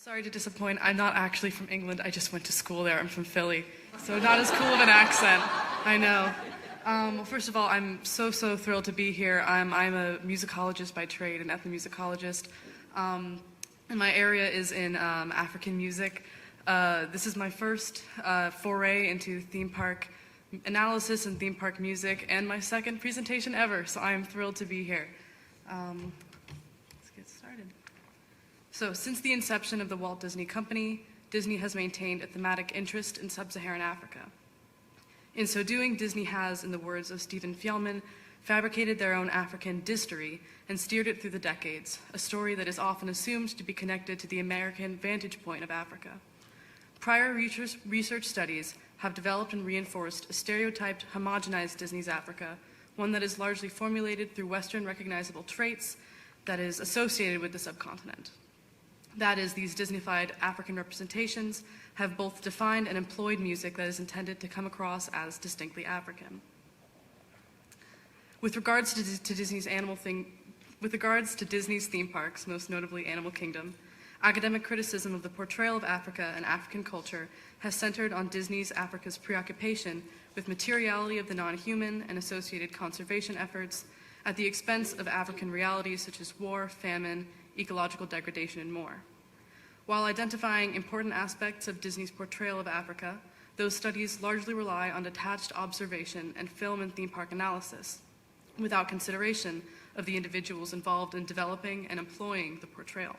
Sorry to disappoint, I'm not actually from England, I just went to school there, I'm from Philly. So not as cool of an accent, I know. Well, first of all, I'm so thrilled to be here. I'm a musicologist by trade, an ethnomusicologist. And my area is in African music. This is my first foray into theme park analysis and theme park music, and my second presentation ever, so I am thrilled to be here. Let's get started. So, since the inception of the Walt Disney Company, Disney has maintained a thematic interest in sub-Saharan Africa. In so doing, Disney has, in the words of Stephen Fjellman, fabricated their own African distory and steered it through the decades, a story that is often assumed to be connected to the American vantage point of Africa. Prior research studies have developed and reinforced a stereotyped, homogenized Disney's Africa, one that is largely formulated through Western recognizable traits that is associated with the subcontinent. That is, these Disneyfied African representations have both defined and employed music that is intended to come across as distinctly African. With regards to Disney's theme parks, most notably Animal Kingdom, academic criticism of the portrayal of Africa and African culture has centered on Disney's Africa's preoccupation with materiality of the non-human and associated conservation efforts at the expense of African realities such as war, famine, ecological degradation, and more. While identifying important aspects of Disney's portrayal of Africa, those studies largely rely on detached observation and film and theme park analysis, without consideration of the individuals involved in developing and employing the portrayal.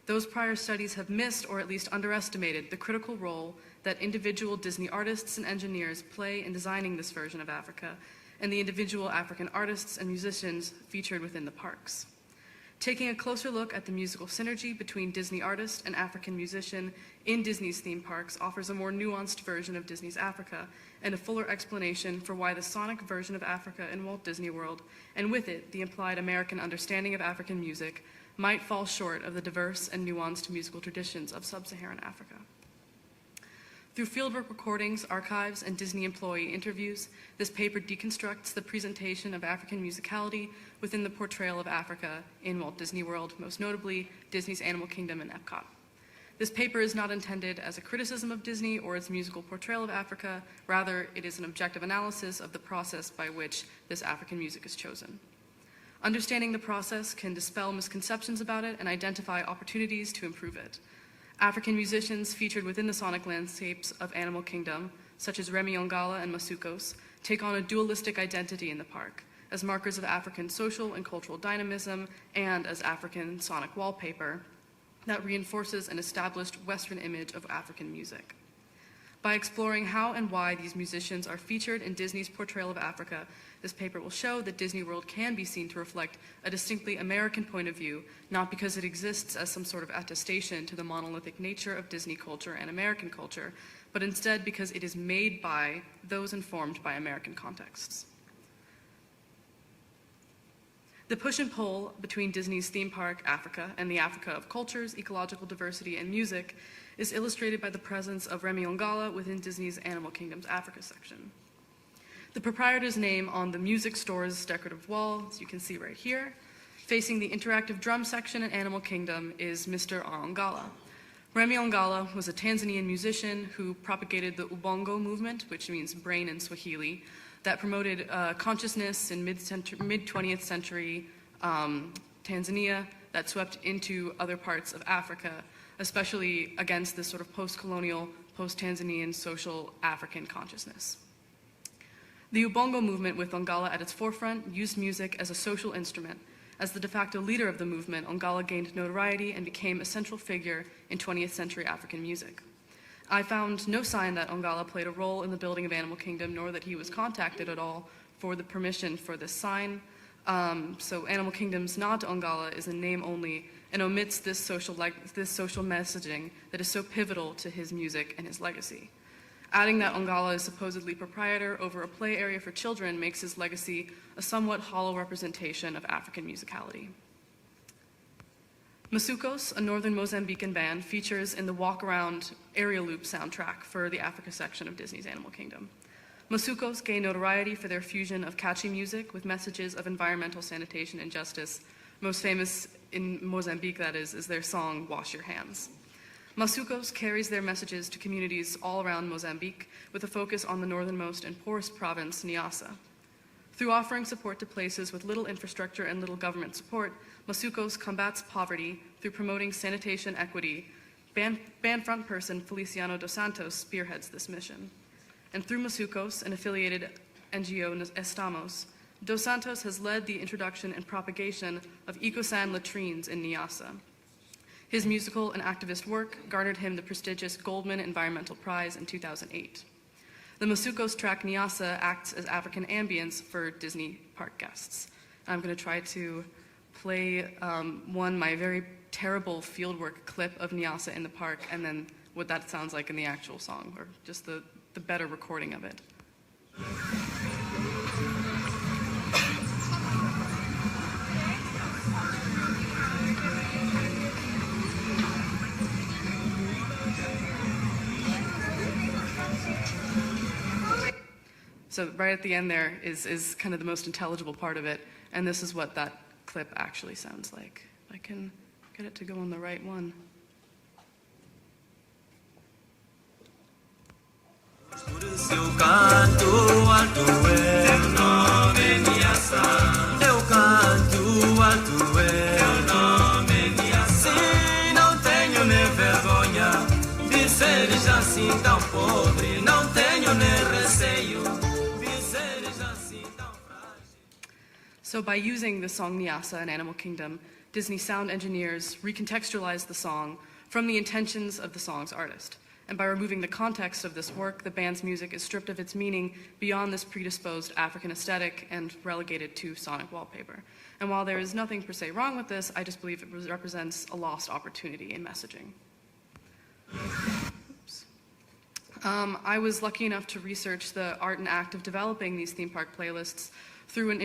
Those prior studies have missed or at least underestimated the critical role that individual Disney artists and engineers play in designing this version of Africa, and the individual African artists and musicians featured within the parks. Taking a closer look at the musical synergy between Disney artist and African musician in Disney's theme parks offers a more nuanced version of Disney's Africa and a fuller explanation for why the sonic version of Africa in Walt Disney World, and with it, the implied American understanding of African music, might fall short of the diverse and nuanced musical traditions of sub-Saharan Africa. Through fieldwork recordings, archives, and Disney employee interviews, this paper deconstructs the presentation of African musicality within the portrayal of Africa in Walt Disney World, most notably Disney's Animal Kingdom and EPCOT. This paper is not intended as a criticism of Disney or its musical portrayal of Africa, rather it is an objective analysis of the process by which this African music is chosen. Understanding the process can dispel misconceptions about it and identify opportunities to improve it. African musicians featured within the sonic landscapes of Animal Kingdom, such as Remmy Ongala and Massukos, take on a dualistic identity in the park, as markers of African social and cultural dynamism and as African sonic wallpaper that reinforces an established Western image of African music. By exploring how and why these musicians are featured in Disney's portrayal of Africa, this paper will show that Disney World can be seen to reflect a distinctly American point of view, not because it exists as some sort of attestation to the monolithic nature of Disney culture and American culture, but instead because it is made by those informed by American contexts. The push and pull between Disney's theme park, Africa, and the Africa of cultures, ecological diversity, and music is illustrated by the presence of Remmy Ongala within Disney's Animal Kingdom's Africa section. The proprietor's name on the music store's decorative wall, as you can see right here, facing the interactive drum section in Animal Kingdom, is Mr. Ongala. Remmy Ongala was a Tanzanian musician who propagated the Ubongo movement, which means brain in Swahili, that promoted consciousness in mid-20th century Tanzania that swept into other parts of Africa, especially against this sort of post-colonial, post-Tanzanian social African consciousness. The Ubongo movement, with Ongala at its forefront, used music as a social instrument. As the de facto leader of the movement, Ongala gained notoriety and became a central figure in 20th century African music. I found no sign that Ongala played a role in the building of Animal Kingdom, nor that he was contacted at all for the permission for this sign. So Animal Kingdom's nod to Ongala is a name only and omits this social messaging that is so pivotal to his music and his legacy. Adding that Ongala is supposedly proprietor over a play area for children makes his legacy a somewhat hollow representation of African musicality. Massukos, a northern Mozambican band, features in the walk-around aerial loop soundtrack for the Africa section of Disney's Animal Kingdom. Massukos gain notoriety for their fusion of catchy music with messages of environmental sanitation and justice. Most famous in Mozambique, that is their song, Wash Your Hands. Massukos carries their messages to communities all around Mozambique with a focus on the northernmost and poorest province, Niassa. Through offering support to places with little infrastructure and little government support, Massukos combats poverty through promoting sanitation equity. Band frontperson Feliciano dos Santos spearheads this mission. And through Massukos, an affiliated NGO Estamos, dos Santos has led the introduction and propagation of eco-sand latrines in Niassa. His musical and activist work garnered him the prestigious Goldman Environmental Prize in 2008. The Massukos track Niassa acts as African ambience for Disney park guests. I'm going to try to play my very terrible fieldwork clip of Niassa in the park, and then what that sounds like in the actual song, or just the better recording of it. So right at the end there is kind of the most intelligible part of it, and this is what that clip actually sounds like. If I can get it to go on the right one. Eu canto alto teu nome Niassa. Eu canto alto teu nome Niassa. Se não tenho nem vergonha de seres assim tão pobre, não tenho nem receio de seres assim tão frágil. So by using the song Niassa in Animal Kingdom, Disney sound engineers recontextualized the song from the intentions of the song's artist. And by removing the context of this work, the band's music is stripped of its meaning beyond this predisposed African aesthetic and relegated to sonic wallpaper. And while there is nothing per se wrong with this, I just believe it represents a lost opportunity in messaging. Oops. I was lucky enough to research the art and act of developing these theme park playlists through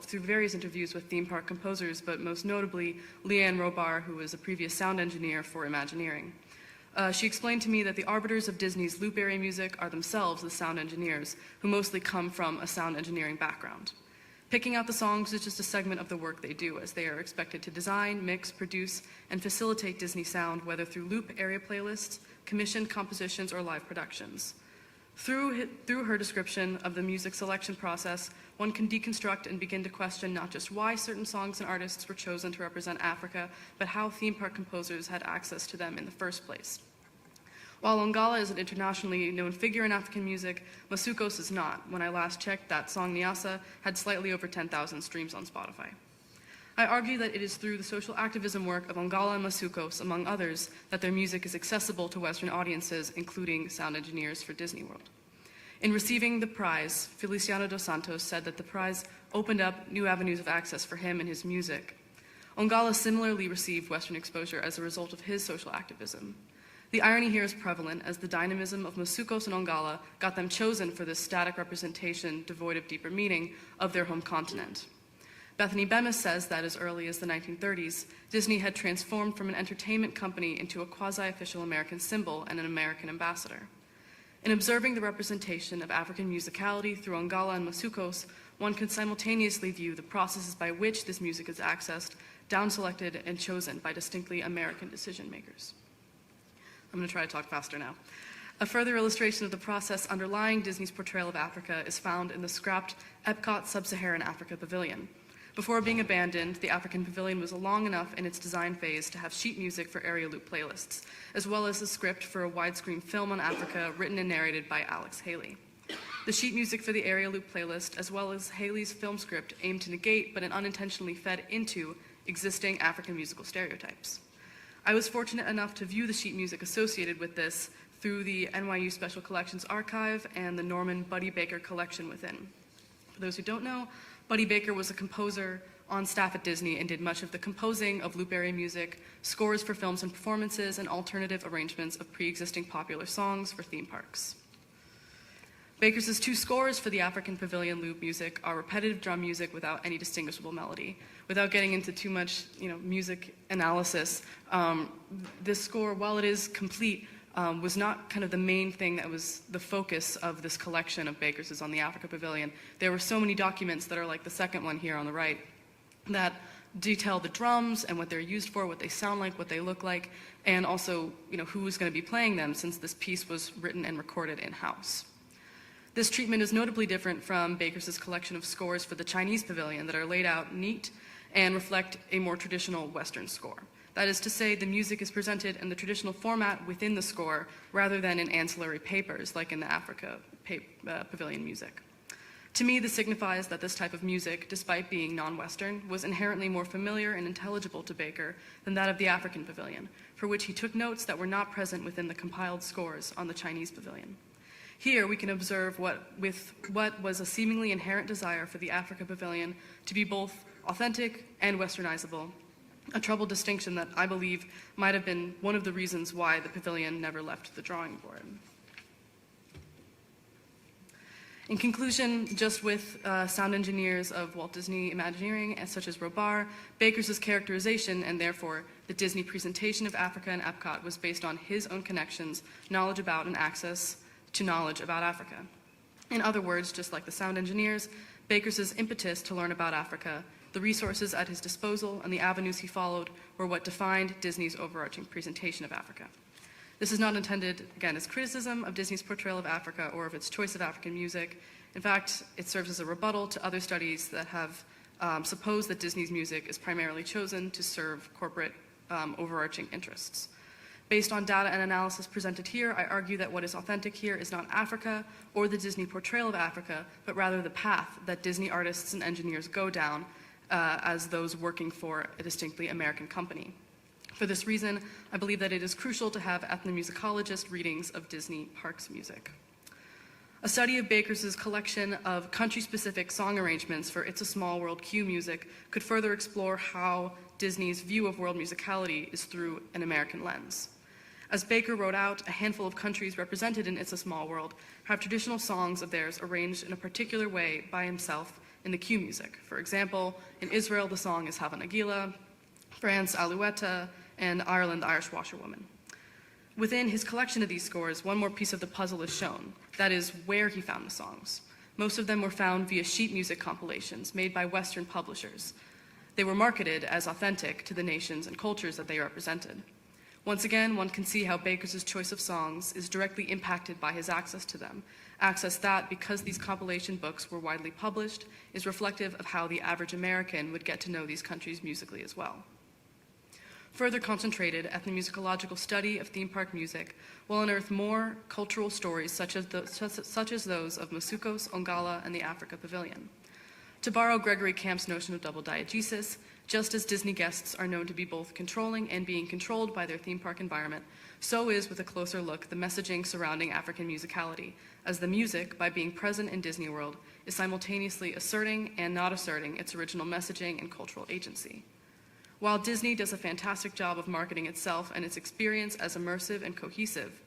through various interviews with theme park composers, but most notably Leanne Robar, who was a previous sound engineer for Imagineering. She explained to me that the arbiters of Disney's loop area music are themselves the sound engineers, who mostly come from a sound engineering background. Picking out the songs is just a segment of the work they do, as they are expected to design, mix, produce, and facilitate Disney sound, whether through loop area playlists, commissioned compositions, or live productions. Through her description of the music selection process, one can deconstruct and begin to question not just why certain songs and artists were chosen to represent Africa, but how theme park composers had access to them in the first place. While Ongala is an internationally known figure in African music, Massukos is not. When I last checked, that song Niassa had slightly over 10,000 streams on Spotify. I argue that it is through the social activism work of Ongala and Massukos, among others, that their music is accessible to Western audiences, including sound engineers for Disney World. In receiving the prize, Feliciano dos Santos said that the prize opened up new avenues of access for him and his music. Ongala similarly received Western exposure as a result of his social activism. The irony here is prevalent, as the dynamism of Massukos and Ongala got them chosen for this static representation, devoid of deeper meaning, of their home continent. Bethany Bemis says that as early as the 1930s, Disney had transformed from an entertainment company into a quasi-official American symbol and an American ambassador. In observing the representation of African musicality through Ongala and Massukos, one can simultaneously view the processes by which this music is accessed, down-selected, and chosen by distinctly American decision-makers. I'm going to try to talk faster now. A further illustration of the process underlying Disney's portrayal of Africa is found in the scrapped EPCOT Sub-Saharan Africa Pavilion. Before being abandoned, the African Pavilion was long enough in its design phase to have sheet music for area loop playlists, as well as a script for a widescreen film on Africa written and narrated by Alex Haley. The sheet music for the area loop playlist, as well as Haley's film script, aimed to negate, but unintentionally fed into, existing African musical stereotypes. I was fortunate enough to view the sheet music associated with this through the NYU Special Collections Archive and the Norman Buddy Baker collection within. For those who don't know, Buddy Baker was a composer on staff at Disney and did much of the composing of loop area music, scores for films and performances, and alternative arrangements of pre-existing popular songs for theme parks. Baker's two scores for the African Pavilion loop music are repetitive drum music without any distinguishable melody. Without getting into too much, music analysis, this score, while it is complete, was not kind of the main thing that was the focus of this collection of Baker's on the Africa Pavilion. There were so many documents that are like the second one here on the right that detail the drums and what they're used for, what they sound like, what they look like, and also, who is going to be playing them, since this piece was written and recorded in-house. This treatment is notably different from Baker's collection of scores for the Chinese pavilion that are laid out neat and reflect a more traditional Western score. That is to say, the music is presented in the traditional format within the score rather than in ancillary papers like in the Africa pavilion music. To me, this signifies that this type of music, despite being non-Western, was inherently more familiar and intelligible to Baker than that of the African pavilion, for which he took notes that were not present within the compiled scores on the Chinese pavilion. Here, we can observe what was a seemingly inherent desire for the Africa pavilion to be both authentic and Westernizable, a troubled distinction that I believe might have been one of the reasons why the pavilion never left the drawing board. In conclusion, just with sound engineers of Walt Disney Imagineering, such as Robar, Baker's characterization, and therefore the Disney presentation of Africa and EPCOT, was based on his own connections, knowledge about, and access to knowledge about Africa. In other words, just like the sound engineers, Baker's impetus to learn about Africa, the resources at his disposal, and the avenues he followed were what defined Disney's overarching presentation of Africa. This is not intended, again, as criticism of Disney's portrayal of Africa or of its choice of African music. In fact, it serves as a rebuttal to other studies that have supposed that Disney's music is primarily chosen to serve corporate overarching interests. Based on data and analysis presented here, I argue that what is authentic here is not Africa or the Disney portrayal of Africa, but rather the path that Disney artists and engineers go down as those working for a distinctly American company. For this reason, I believe that it is crucial to have ethnomusicologist readings of Disney parks music. A study of Baker's collection of country-specific song arrangements for It's a Small World cue music could further explore how Disney's view of world musicality is through an American lens. As Baker wrote out, a handful of countries represented in It's a Small World have traditional songs of theirs arranged in a particular way by himself in the cue music. For example, in Israel, the song is Hava Nagila, France, Alouette, and Ireland, the Irish Washerwoman. Within his collection of these scores, one more piece of the puzzle is shown. That is where he found the songs. Most of them were found via sheet music compilations made by Western publishers. They were marketed as authentic to the nations and cultures that they represented. Once again, one can see how Baker's choice of songs is directly impacted by his access to them. Access that, because these compilation books were widely published, is reflective of how the average American would get to know these countries musically as well. Further concentrated ethnomusicological study of theme park music will unearth more cultural stories such as those of Massukos, Ongala, and the Africa Pavilion. To borrow Gregory Camp's notion of double diegesis, just as Disney guests are known to be both controlling and being controlled by their theme park environment, so is, with a closer look, the messaging surrounding African musicality, as the music, by being present in Disney World, is simultaneously asserting and not asserting its original messaging and cultural agency. While Disney does a fantastic job of marketing itself and its experience as immersive and cohesive,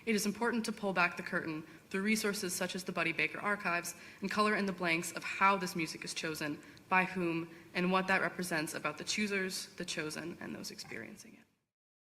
it is important to pull back the curtain through resources such as the Buddy Baker Archives and color in the blanks of how this music is chosen, by whom, and what that represents about the choosers, the chosen, and those experiencing it.